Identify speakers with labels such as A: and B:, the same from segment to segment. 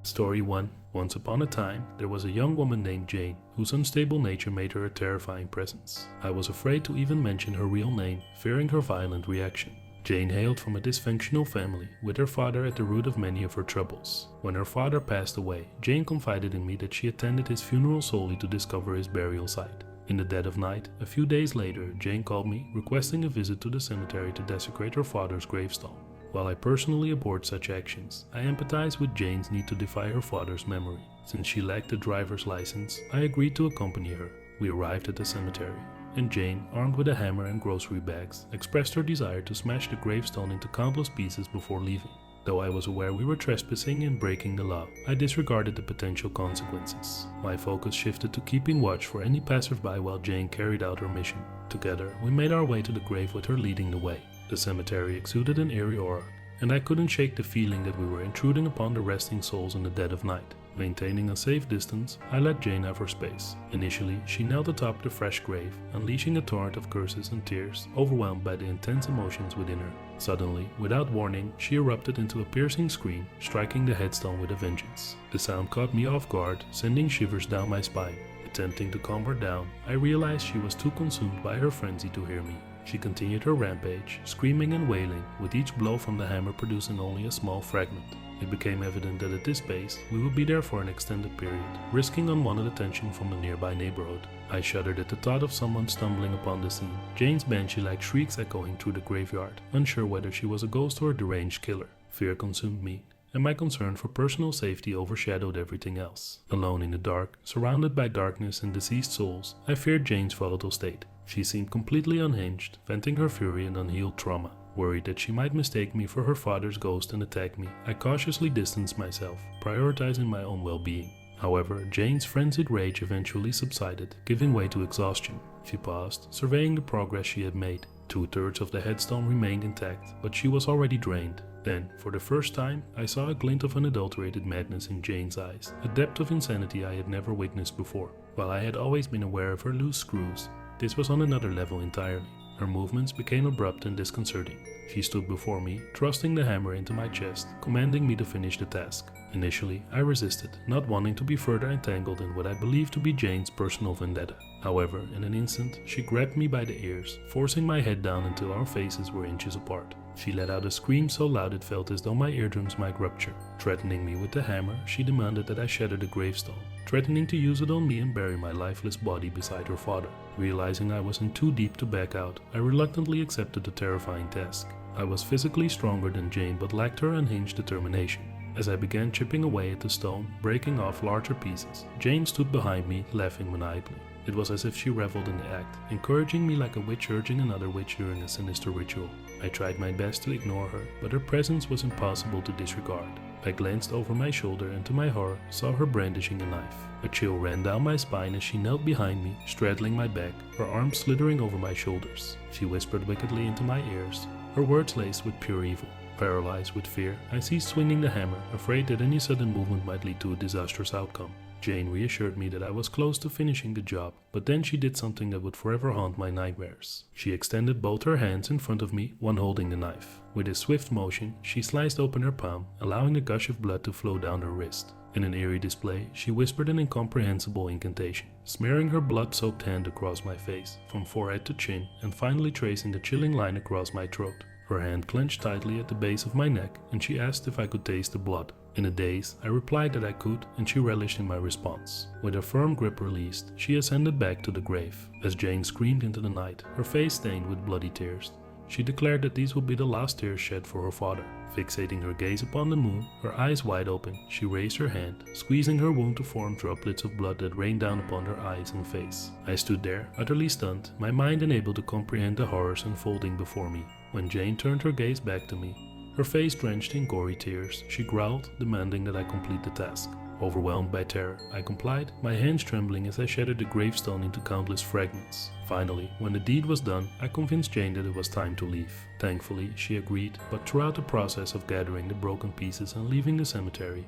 A: Story 1. Once upon a time, there was a young woman named Jane, whose unstable nature made her a terrifying presence. I was afraid to even mention her real name, fearing her violent reaction. Jane hailed from a dysfunctional family, with her father at the root of many of her troubles. When her father passed away, Jane confided in me that she attended his funeral solely to discover his burial site. In the dead of night, a few days later, Jane called me, requesting a visit to the cemetery to desecrate her father's gravestone. While I personally abhorred such actions, I empathize with Jane's need to defy her father's memory. Since she lacked a driver's license, I agreed to accompany her. We arrived at the cemetery, and Jane, armed with a hammer and grocery bags, expressed her desire to smash the gravestone into countless pieces before leaving. Though I was aware we were trespassing and breaking the law, I disregarded the potential consequences. My focus shifted to keeping watch for any passersby while Jane carried out her mission. Together, we made our way to the grave with her leading the way. The cemetery exuded an eerie aura, and I couldn't shake the feeling that we were intruding upon the resting souls in the dead of night. Maintaining a safe distance, I let Jane have her space. Initially, she knelt atop the fresh grave, unleashing a torrent of curses and tears, overwhelmed by the intense emotions within her. Suddenly, without warning, she erupted into a piercing scream, striking the headstone with a vengeance. The sound caught me off guard, sending shivers down my spine. Attempting to calm her down, I realized she was too consumed by her frenzy to hear me. She continued her rampage, screaming and wailing, with each blow from the hammer producing only a small fragment. It became evident that at this pace, we would be there for an extended period, risking unwanted attention from the nearby neighborhood. I shuddered at the thought of someone stumbling upon the scene, Jane's banshee-like shrieks echoing through the graveyard, unsure whether she was a ghost or a deranged killer. Fear consumed me, and my concern for personal safety overshadowed everything else. Alone in the dark, surrounded by darkness and deceased souls, I feared Jane's volatile state. She seemed completely unhinged, venting her fury and unhealed trauma. Worried that she might mistake me for her father's ghost and attack me, I cautiously distanced myself, prioritizing my own well-being. However, Jane's frenzied rage eventually subsided, giving way to exhaustion. She paused, surveying the progress she had made. 2/3 of the headstone remained intact, but she was already drained. Then, for the first time, I saw a glint of unadulterated madness in Jane's eyes, a depth of insanity I had never witnessed before. While I had always been aware of her loose screws, this was on another level entirely. Her movements became abrupt and disconcerting. She stood before me, thrusting the hammer into my chest, commanding me to finish the task. Initially, I resisted, not wanting to be further entangled in what I believed to be Jane's personal vendetta. However, in an instant, she grabbed me by the ears, forcing my head down until our faces were inches apart. She let out a scream so loud it felt as though my eardrums might rupture. Threatening me with the hammer, she demanded that I shatter the gravestone, threatening to use it on me and bury my lifeless body beside her father. Realizing I was in too deep to back out, I reluctantly accepted the terrifying task. I was physically stronger than Jane but lacked her unhinged determination. As I began chipping away at the stone, breaking off larger pieces, Jane stood behind me, laughing maniacally. It was as if she reveled in the act, encouraging me like a witch urging another witch during a sinister ritual. I tried my best to ignore her, but her presence was impossible to disregard. I glanced over my shoulder and to my horror saw her brandishing a knife. A chill ran down my spine as she knelt behind me, straddling my back, her arms slithering over my shoulders. She whispered wickedly into my ears, her words laced with pure evil. Paralyzed with fear, I ceased swinging the hammer, afraid that any sudden movement might lead to a disastrous outcome. Jane reassured me that I was close to finishing the job, but then she did something that would forever haunt my nightmares. She extended both her hands in front of me, one holding the knife. With a swift motion, she sliced open her palm, allowing a gush of blood to flow down her wrist. In an eerie display, she whispered an incomprehensible incantation, smearing her blood-soaked hand across my face, from forehead to chin, and finally tracing the chilling line across my throat. Her hand clenched tightly at the base of my neck, and she asked if I could taste the blood. In a daze, I replied that I could, and she relished in my response. With her firm grip released, she ascended back to the grave. As Jane screamed into the night, her face stained with bloody tears, she declared that these would be the last tears shed for her father. Fixating her gaze upon the moon, her eyes wide open, she raised her hand, squeezing her wound to form droplets of blood that rained down upon her eyes and face. I stood there, utterly stunned, my mind unable to comprehend the horrors unfolding before me. When Jane turned her gaze back to me, her face drenched in gory tears, she growled, demanding that I complete the task. Overwhelmed by terror, I complied, my hands trembling as I shattered the gravestone into countless fragments. Finally, when the deed was done, I convinced Jane that it was time to leave. Thankfully, she agreed, but throughout the process of gathering the broken pieces and leaving the cemetery,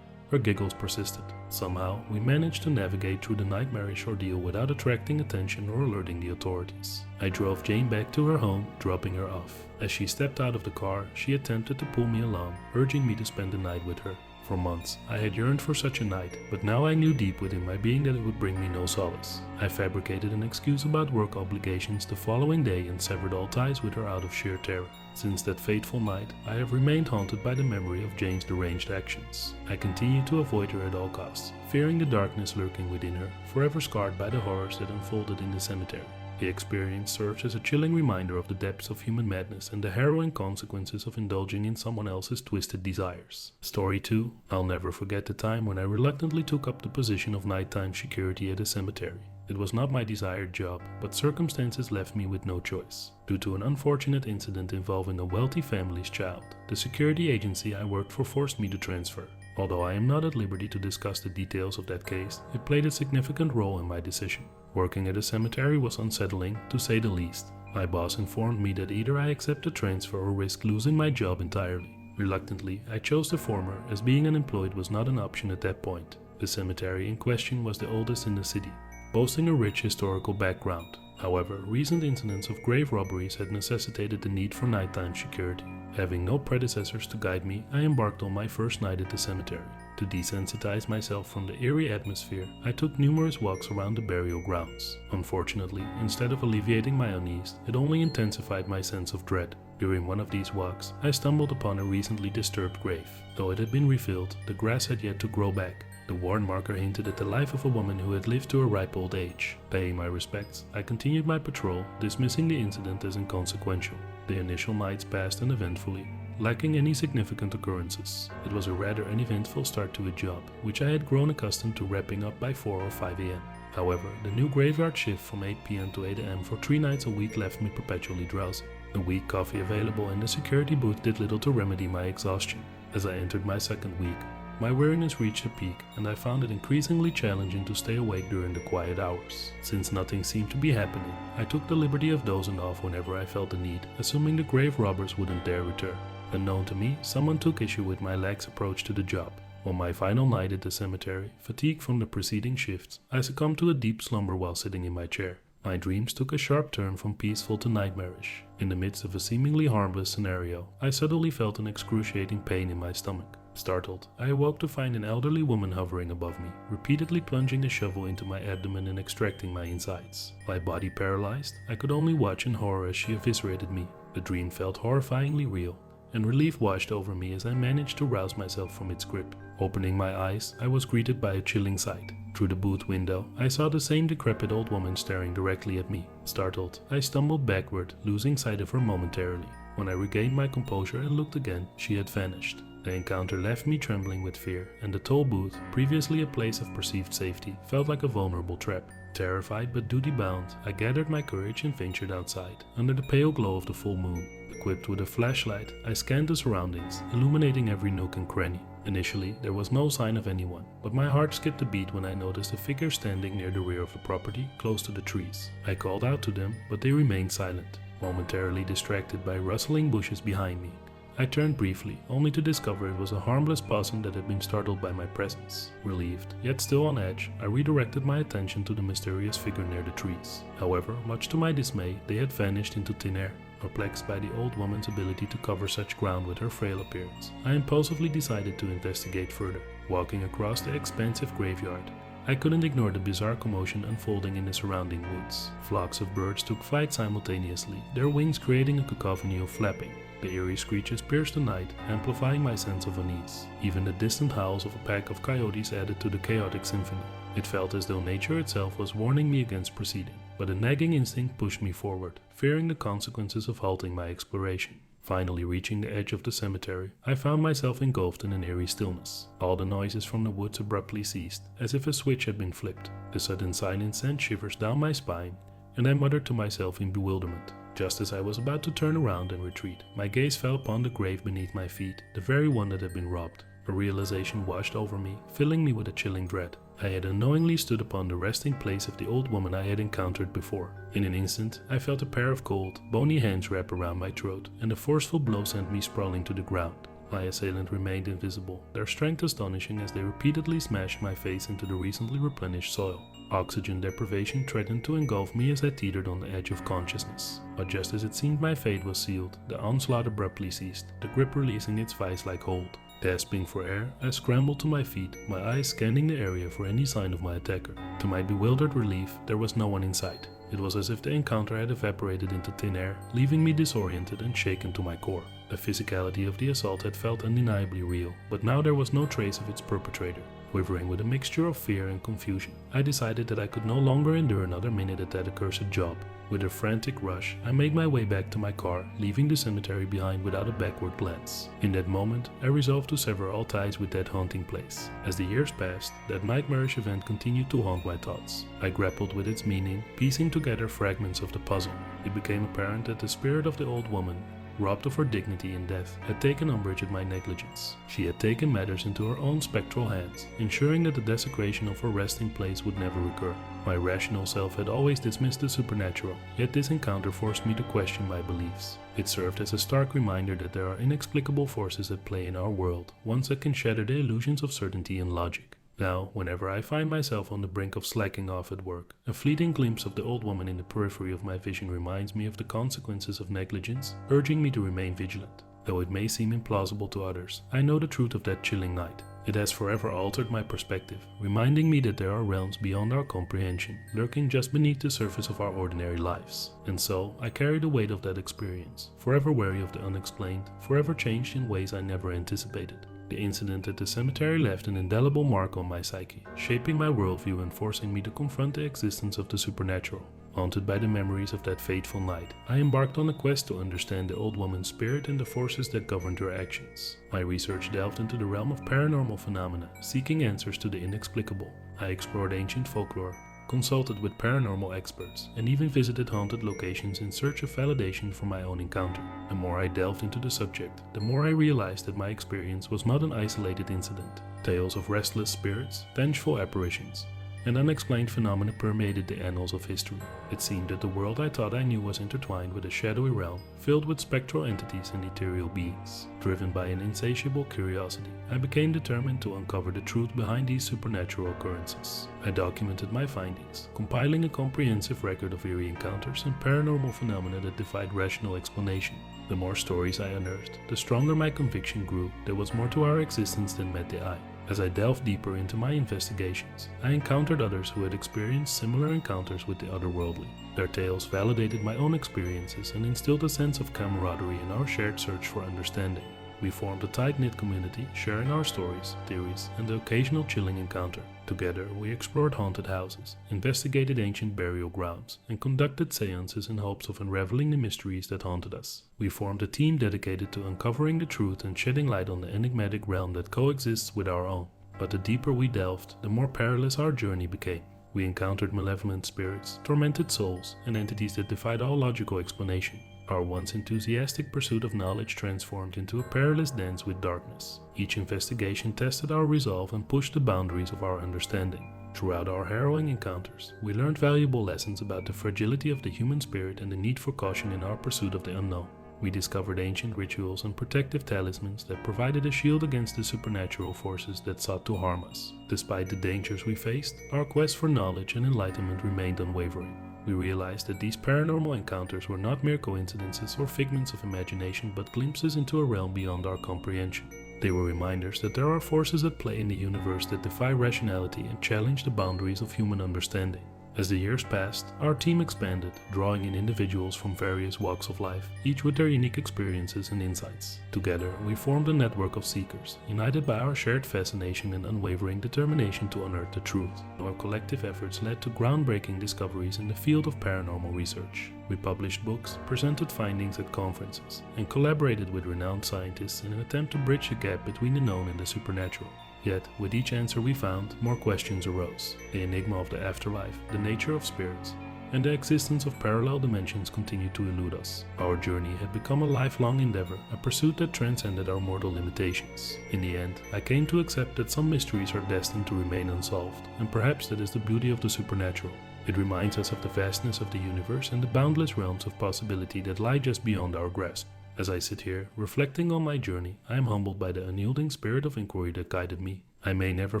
A: her giggles persisted. Somehow, we managed to navigate through the nightmarish ordeal without attracting attention or alerting the authorities. I drove Jane back to her home, dropping her off. As she stepped out of the car, she attempted to pull me along, urging me to spend the night with her. For months, I had yearned for such a night, but now I knew deep within my being that it would bring me no solace. I fabricated an excuse about work obligations the following day and severed all ties with her out of sheer terror. Since that fateful night, I have remained haunted by the memory of Jane's deranged actions. I continue to avoid her at all costs, fearing the darkness lurking within her, forever scarred by the horrors that unfolded in the cemetery. The experience serves as a chilling reminder of the depths of human madness and the harrowing consequences of indulging in someone else's twisted desires. Story 2. I'll never forget the time when I reluctantly took up the position of nighttime security at a cemetery. It was not my desired job, but circumstances left me with no choice. Due to an unfortunate incident involving a wealthy family's child, the security agency I worked for forced me to transfer. Although I am not at liberty to discuss the details of that case, it played a significant role in my decision. Working at a cemetery was unsettling, to say the least. My boss informed me that either I accept the transfer or risk losing my job entirely. Reluctantly, I chose the former, as being unemployed was not an option at that point. The cemetery in question was the oldest in the city, boasting a rich historical background. However, recent incidents of grave robberies had necessitated the need for nighttime security. Having no predecessors to guide me, I embarked on my first night at the cemetery. To desensitize myself from the eerie atmosphere, I took numerous walks around the burial grounds. Unfortunately, instead of alleviating my unease, it only intensified my sense of dread. During one of these walks, I stumbled upon a recently disturbed grave. Though it had been refilled, the grass had yet to grow back. The worn marker hinted at the life of a woman who had lived to a ripe old age. Paying my respects, I continued my patrol, dismissing the incident as inconsequential. The initial nights passed uneventfully, lacking any significant occurrences. It was a rather uneventful start to a job, which I had grown accustomed to wrapping up by 4 or 5 am. However, the new graveyard shift from 8 pm to 8 am for 3 nights a week left me perpetually drowsy. The weak coffee available in the security booth did little to remedy my exhaustion. As I entered my second week, my weariness reached a peak, and I found it increasingly challenging to stay awake during the quiet hours. Since nothing seemed to be happening, I took the liberty of dozing off whenever I felt the need, assuming the grave robbers wouldn't dare return. Unknown to me, someone took issue with my lax approach to the job. On my final night at the cemetery, fatigued from the preceding shifts, I succumbed to a deep slumber while sitting in my chair. My dreams took a sharp turn from peaceful to nightmarish. In the midst of a seemingly harmless scenario, I suddenly felt an excruciating pain in my stomach. Startled, I awoke to find an elderly woman hovering above me, repeatedly plunging the shovel into my abdomen and extracting my insides. My body paralyzed, I could only watch in horror as she eviscerated me. The dream felt horrifyingly real, and relief washed over me as I managed to rouse myself from its grip. Opening my eyes, I was greeted by a chilling sight. Through the booth window, I saw the same decrepit old woman staring directly at me. Startled, I stumbled backward, losing sight of her momentarily. When I regained my composure and looked again, she had vanished. The encounter left me trembling with fear, and the toll booth, previously a place of perceived safety, felt like a vulnerable trap. Terrified but duty-bound, I gathered my courage and ventured outside, under the pale glow of the full moon. Equipped with a flashlight, I scanned the surroundings, illuminating every nook and cranny. Initially, there was no sign of anyone, but my heart skipped a beat when I noticed a figure standing near the rear of the property, close to the trees. I called out to them, but they remained silent, momentarily distracted by rustling bushes behind me. I turned briefly, only to discover it was a harmless possum that had been startled by my presence. Relieved, yet still on edge, I redirected my attention to the mysterious figure near the trees. However, much to my dismay, they had vanished into thin air. Perplexed by the old woman's ability to cover such ground with her frail appearance, I impulsively decided to investigate further. Walking across the expansive graveyard, I couldn't ignore the bizarre commotion unfolding in the surrounding woods. Flocks of birds took flight simultaneously, their wings creating a cacophony of flapping. The eerie screeches pierced the night, amplifying my sense of unease. Even the distant howls of a pack of coyotes added to the chaotic symphony. It felt as though nature itself was warning me against proceeding, but a nagging instinct pushed me forward, fearing the consequences of halting my exploration. Finally reaching the edge of the cemetery, I found myself engulfed in an eerie stillness. All the noises from the woods abruptly ceased, as if a switch had been flipped. The sudden silence sent shivers down my spine, and I muttered to myself in bewilderment. Just as I was about to turn around and retreat, my gaze fell upon the grave beneath my feet, the very one that had been robbed. A realization washed over me, filling me with a chilling dread. I had unknowingly stood upon the resting place of the old woman I had encountered before. In an instant, I felt a pair of cold, bony hands wrap around my throat, and a forceful blow sent me sprawling to the ground. My assailant remained invisible, their strength astonishing as they repeatedly smashed my face into the recently replenished soil. Oxygen deprivation threatened to engulf me as I teetered on the edge of consciousness. But just as it seemed my fate was sealed, the onslaught abruptly ceased, the grip releasing its vice-like hold. Gasping for air, I scrambled to my feet, my eyes scanning the area for any sign of my attacker. To my bewildered relief, there was no one in sight. It was as if the encounter had evaporated into thin air, leaving me disoriented and shaken to my core. The physicality of the assault had felt undeniably real, but now there was no trace of its perpetrator. Quivering with a mixture of fear and confusion, I decided that I could no longer endure another minute at that accursed job. With a frantic rush, I made my way back to my car, leaving the cemetery behind without a backward glance. In that moment, I resolved to sever all ties with that haunting place. As the years passed, that nightmarish event continued to haunt my thoughts. I grappled with its meaning, piecing together fragments of the puzzle. It became apparent that the spirit of the old woman, robbed of her dignity in death, had taken umbrage at my negligence. She had taken matters into her own spectral hands, ensuring that the desecration of her resting place would never recur. My rational self had always dismissed the supernatural, yet this encounter forced me to question my beliefs. It served as a stark reminder that there are inexplicable forces at play in our world, ones that can shatter the illusions of certainty and logic. Now, whenever I find myself on the brink of slacking off at work, a fleeting glimpse of the old woman in the periphery of my vision reminds me of the consequences of negligence, urging me to remain vigilant. Though it may seem implausible to others, I know the truth of that chilling night. It has forever altered my perspective, reminding me that there are realms beyond our comprehension, lurking just beneath the surface of our ordinary lives. And so, I carry the weight of that experience, forever wary of the unexplained, forever changed in ways I never anticipated. The incident at the cemetery left an indelible mark on my psyche, shaping my worldview and forcing me to confront the existence of the supernatural. Haunted by the memories of that fateful night, I embarked on a quest to understand the old woman's spirit and the forces that governed her actions. My research delved into the realm of paranormal phenomena, seeking answers to the inexplicable. I explored ancient folklore, consulted with paranormal experts, and even visited haunted locations in search of validation for my own encounter. The more I delved into the subject, the more I realized that my experience was not an isolated incident. Tales of restless spirits, vengeful apparitions, and unexplained phenomena permeated the annals of history. It seemed that the world I thought I knew was intertwined with a shadowy realm filled with spectral entities and ethereal beings. Driven by an insatiable curiosity, I became determined to uncover the truth behind these supernatural occurrences. I documented my findings, compiling a comprehensive record of eerie encounters and paranormal phenomena that defied rational explanation. The more stories I unearthed, the stronger my conviction grew there was more to our existence than met the eye. As I delved deeper into my investigations, I encountered others who had experienced similar encounters with the otherworldly. Their tales validated my own experiences and instilled a sense of camaraderie in our shared search for understanding. We formed a tight-knit community, sharing our stories, theories, and the occasional chilling encounter. Together, we explored haunted houses, investigated ancient burial grounds, and conducted seances in hopes of unraveling the mysteries that haunted us. We formed a team dedicated to uncovering the truth and shedding light on the enigmatic realm that coexists with our own. But the deeper we delved, the more perilous our journey became. We encountered malevolent spirits, tormented souls, and entities that defied all logical explanation. Our once enthusiastic pursuit of knowledge transformed into a perilous dance with darkness. Each investigation tested our resolve and pushed the boundaries of our understanding. Throughout our harrowing encounters, we learned valuable lessons about the fragility of the human spirit and the need for caution in our pursuit of the unknown. We discovered ancient rituals and protective talismans that provided a shield against the supernatural forces that sought to harm us. Despite the dangers we faced, our quest for knowledge and enlightenment remained unwavering. We realized that these paranormal encounters were not mere coincidences or figments of imagination, but glimpses into a realm beyond our comprehension. They were reminders that there are forces at play in the universe that defy rationality and challenge the boundaries of human understanding. As the years passed, our team expanded, drawing in individuals from various walks of life, each with their unique experiences and insights. Together, we formed a network of seekers, united by our shared fascination and unwavering determination to unearth the truth. Our collective efforts led to groundbreaking discoveries in the field of paranormal research. We published books, presented findings at conferences, and collaborated with renowned scientists in an attempt to bridge the gap between the known and the supernatural. Yet, with each answer we found, more questions arose. The enigma of the afterlife, the nature of spirits, and the existence of parallel dimensions continued to elude us. Our journey had become a lifelong endeavor, a pursuit that transcended our mortal limitations. In the end, I came to accept that some mysteries are destined to remain unsolved, and perhaps that is the beauty of the supernatural. It reminds us of the vastness of the universe and the boundless realms of possibility that lie just beyond our grasp. As I sit here, reflecting on my journey, I am humbled by the unyielding spirit of inquiry that guided me. I may never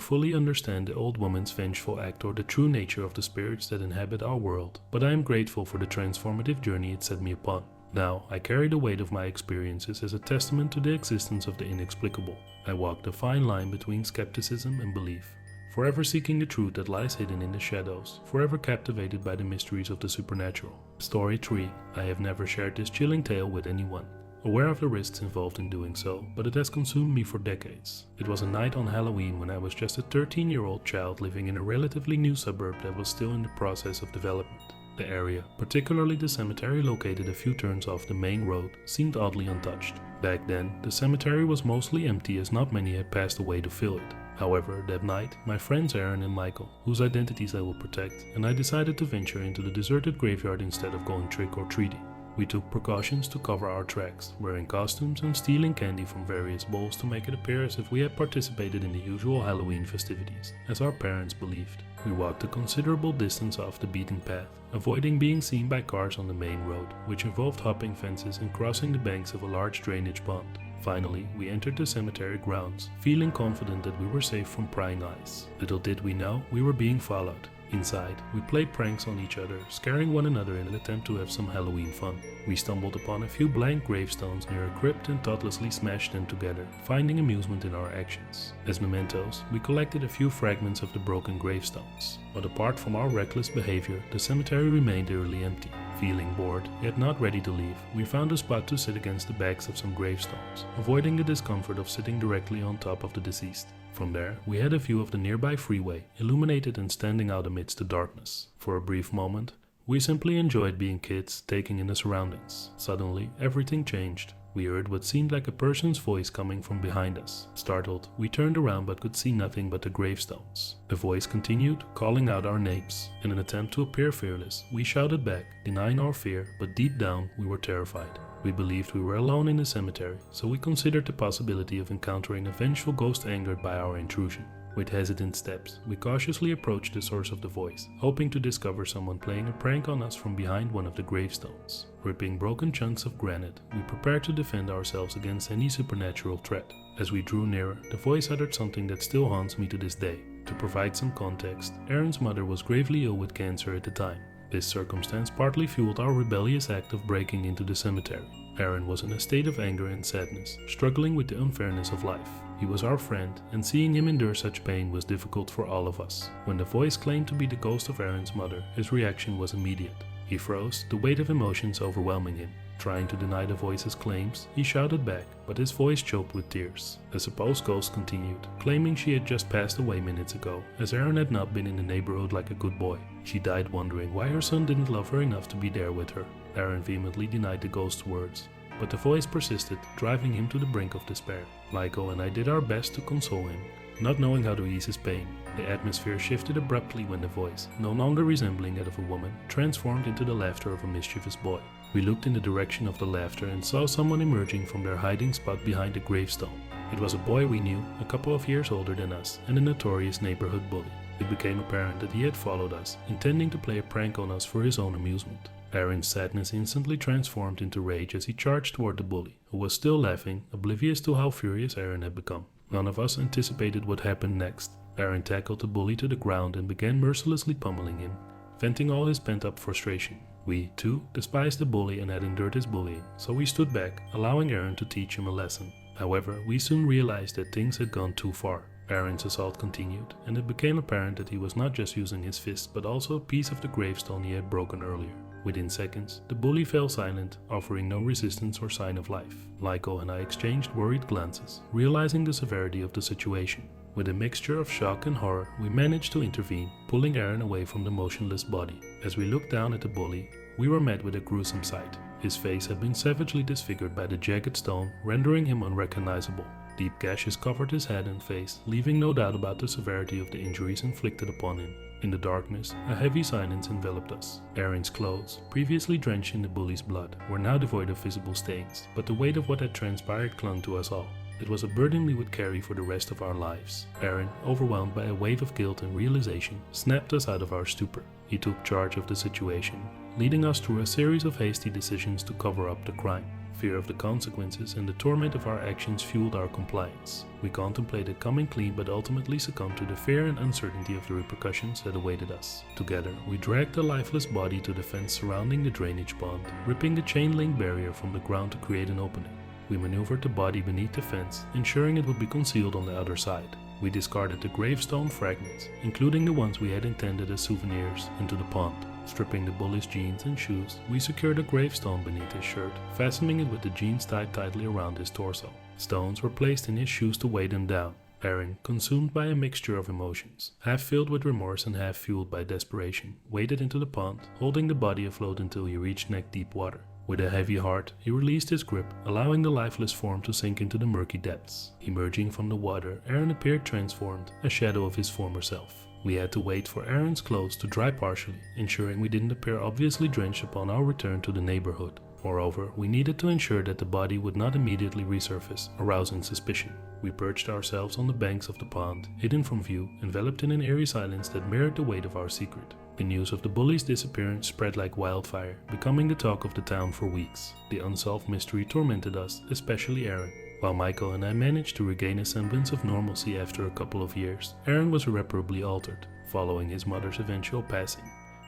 A: fully understand the old woman's vengeful act or the true nature of the spirits that inhabit our world, but I am grateful for the transformative journey it set me upon. Now, I carry the weight of my experiences as a testament to the existence of the inexplicable. I walk the fine line between skepticism and belief, forever seeking the truth that lies hidden in the shadows, forever captivated by the mysteries of the supernatural. Story 3. I have never shared this chilling tale with anyone, aware of the risks involved in doing so, but it has consumed me for decades. It was a night on Halloween when I was just a 13-year-old child living in a relatively new suburb that was still in the process of development. The area, particularly the cemetery located a few turns off the main road, seemed oddly untouched. Back then, the cemetery was mostly empty as not many had passed away to fill it. However, that night, my friends Aaron and Michael, whose identities I will protect, and I decided to venture into the deserted graveyard instead of going trick-or-treating. We took precautions to cover our tracks, wearing costumes and stealing candy from various bowls to make it appear as if we had participated in the usual Halloween festivities, as our parents believed. We walked a considerable distance off the beaten path, avoiding being seen by cars on the main road, which involved hopping fences and crossing the banks of a large drainage pond. Finally, we entered the cemetery grounds, feeling confident that we were safe from prying eyes. Little did we know, we were being followed. Inside, we played pranks on each other, scaring one another in an attempt to have some Halloween fun. We stumbled upon a few blank gravestones near a crypt and thoughtlessly smashed them together, finding amusement in our actions. As mementos, we collected a few fragments of the broken gravestones. But apart from our reckless behavior, the cemetery remained eerily empty. Feeling bored, yet not ready to leave, we found a spot to sit against the backs of some gravestones, avoiding the discomfort of sitting directly on top of the deceased. From there, we had a view of the nearby freeway, illuminated and standing out amidst the darkness. For a brief moment, we simply enjoyed being kids, taking in the surroundings. Suddenly, everything changed. We heard what seemed like a person's voice coming from behind us. Startled, we turned around but could see nothing but the gravestones. The voice continued, calling out our names. In an attempt to appear fearless, we shouted back, denying our fear, but deep down, we were terrified. We believed we were alone in the cemetery, so we considered the possibility of encountering a vengeful ghost angered by our intrusion. With hesitant steps, we cautiously approached the source of the voice, hoping to discover someone playing a prank on us from behind one of the gravestones. Ripping broken chunks of granite, we prepared to defend ourselves against any supernatural threat. As we drew nearer, the voice uttered something that still haunts me to this day. To provide some context, Aaron's mother was gravely ill with cancer at the time. This circumstance partly fueled our rebellious act of breaking into the cemetery. Aaron was in a state of anger and sadness, struggling with the unfairness of life. He was our friend, and seeing him endure such pain was difficult for all of us. When the voice claimed to be the ghost of Aaron's mother, his reaction was immediate. He froze, the weight of emotions overwhelming him. Trying to deny the voice's claims, he shouted back, but his voice choked with tears. The supposed ghost continued, claiming she had just passed away minutes ago, as Aaron had not been in the neighborhood like a good boy. She died wondering why her son didn't love her enough to be there with her. Aaron vehemently denied the ghost's words, but the voice persisted, driving him to the brink of despair. Michael and I did our best to console him, not knowing how to ease his pain. The atmosphere shifted abruptly when the voice, no longer resembling that of a woman, transformed into the laughter of a mischievous boy. We looked in the direction of the laughter and saw someone emerging from their hiding spot behind a gravestone. It was a boy we knew, a couple of years older than us, and a notorious neighborhood bully. It became apparent that he had followed us, intending to play a prank on us for his own amusement. Aaron's sadness instantly transformed into rage as he charged toward the bully, who was still laughing, oblivious to how furious Aaron had become. None of us anticipated what happened next. Aaron tackled the bully to the ground and began mercilessly pummeling him, venting all his pent-up frustration. We, too, despised the bully and had endured his bullying, so we stood back, allowing Aaron to teach him a lesson. However, we soon realized that things had gone too far. Aaron's assault continued, and it became apparent that he was not just using his fists but also a piece of the gravestone he had broken earlier. Within seconds, the bully fell silent, offering no resistance or sign of life. Michael and I exchanged worried glances, realizing the severity of the situation. With a mixture of shock and horror, we managed to intervene, pulling Aaron away from the motionless body. As we looked down at the bully, we were met with a gruesome sight. His face had been savagely disfigured by the jagged stone, rendering him unrecognizable. Deep gashes covered his head and face, leaving no doubt about the severity of the injuries inflicted upon him. In the darkness, a heavy silence enveloped us. Aaron's clothes, previously drenched in the bully's blood, were now devoid of visible stains, but the weight of what had transpired clung to us all. It was a burden we would carry for the rest of our lives. Aaron, overwhelmed by a wave of guilt and realization, snapped us out of our stupor. He took charge of the situation, leading us through a series of hasty decisions to cover up the crime. Fear of the consequences and the torment of our actions fueled our compliance. We contemplated coming clean but ultimately succumbed to the fear and uncertainty of the repercussions that awaited us. Together, we dragged the lifeless body to the fence surrounding the drainage pond, ripping the chain link barrier from the ground to create an opening. We maneuvered the body beneath the fence, ensuring it would be concealed on the other side. We discarded the gravestone fragments, including the ones we had intended as souvenirs, into the pond. Stripping the bully's jeans and shoes, we secured a gravestone beneath his shirt, fastening it with the jeans tied tightly around his torso. Stones were placed in his shoes to weigh them down. Aaron, consumed by a mixture of emotions, half filled with remorse and half fueled by desperation, waded into the pond, holding the body afloat until he reached neck-deep water. With a heavy heart, he released his grip, allowing the lifeless form to sink into the murky depths. Emerging from the water, Aaron appeared transformed, a shadow of his former self. We had to wait for Aaron's clothes to dry partially, ensuring we didn't appear obviously drenched upon our return to the neighborhood. Moreover, we needed to ensure that the body would not immediately resurface, arousing suspicion. We perched ourselves on the banks of the pond, hidden from view, enveloped in an eerie silence that mirrored the weight of our secret. The news of the bully's disappearance spread like wildfire, becoming the talk of the town for weeks. The unsolved mystery tormented us, especially Aaron. While Michael and I managed to regain a semblance of normalcy after a couple of years, Aaron was irreparably altered, following his mother's eventual passing.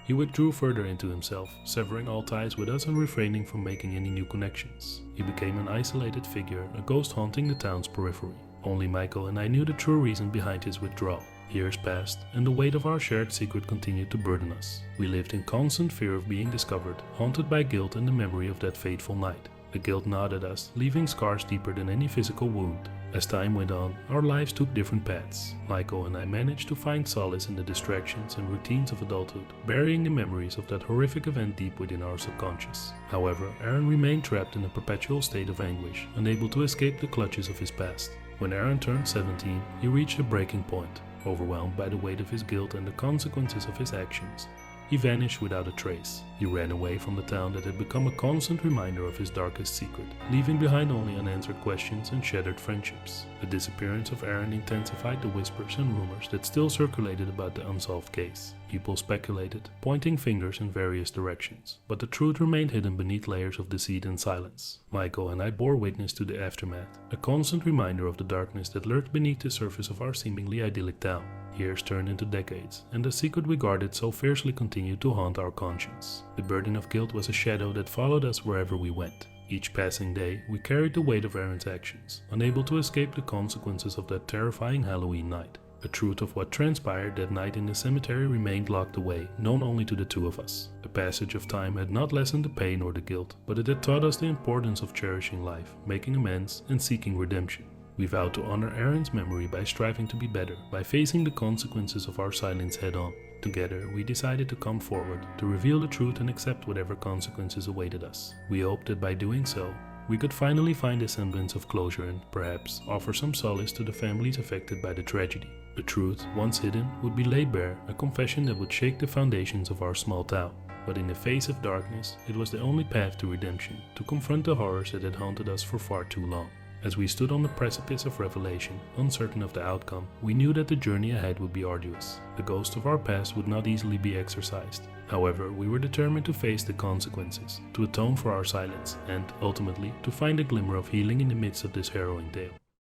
A: He withdrew further into himself, severing all ties with us and refraining from making any new connections. He became an isolated figure, a ghost haunting the town's periphery. Only Michael and I knew the true reason behind his withdrawal. Years passed, and the weight of our shared secret continued to burden us. We lived in constant fear of being discovered, haunted by guilt and the memory of that fateful night. The guilt gnawed at us, leaving scars deeper than any physical wound. As time went on, our lives took different paths. Michael and I managed to find solace in the distractions and routines of adulthood, burying the memories of that horrific event deep within our subconscious. However, Aaron remained trapped in a perpetual state of anguish, unable to escape the clutches of his past. When Aaron turned 17, he reached a breaking point. Overwhelmed by the weight of his guilt and the consequences of his actions, he vanished without a trace. He ran away from the town that had become a constant reminder of his darkest secret, leaving behind only unanswered questions and shattered friendships. The disappearance of Aaron intensified the whispers and rumors that still circulated about the unsolved case. People speculated, pointing fingers in various directions, but the truth remained hidden beneath layers of deceit and silence. Michael and I bore witness to the aftermath, a constant reminder of the darkness that lurked beneath the surface of our seemingly idyllic town. Years turned into decades, and the secret we guarded so fiercely continued to haunt our conscience. The burden of guilt was a shadow that followed us wherever we went. Each passing day, we carried the weight of Aaron's actions, unable to escape the consequences of that terrifying Halloween night. The truth of what transpired that night in the cemetery remained locked away, known only to the two of us. The passage of time had not lessened the pain or the guilt, but it had taught us the importance of cherishing life, making amends, and seeking redemption. We vowed to honor Aaron's memory by striving to be better, by facing the consequences of our silence head-on. Together, we decided to come forward, to reveal the truth and accept whatever consequences awaited us. We hoped that by doing so, we could finally find a semblance of closure and, perhaps, offer some solace to the families affected by the tragedy. The truth, once hidden, would be laid bare, a confession that would shake the foundations of our small town. But in the face of darkness, it was the only path to redemption, to confront the horrors that had haunted us for far too long. As we stood on the precipice of revelation, uncertain of the outcome, we knew that the journey ahead would be arduous. The ghost of our past would not easily be exorcised. However, we were determined to face the consequences, to atone for our silence, and, ultimately, to find a glimmer of healing in the midst of this harrowing tale.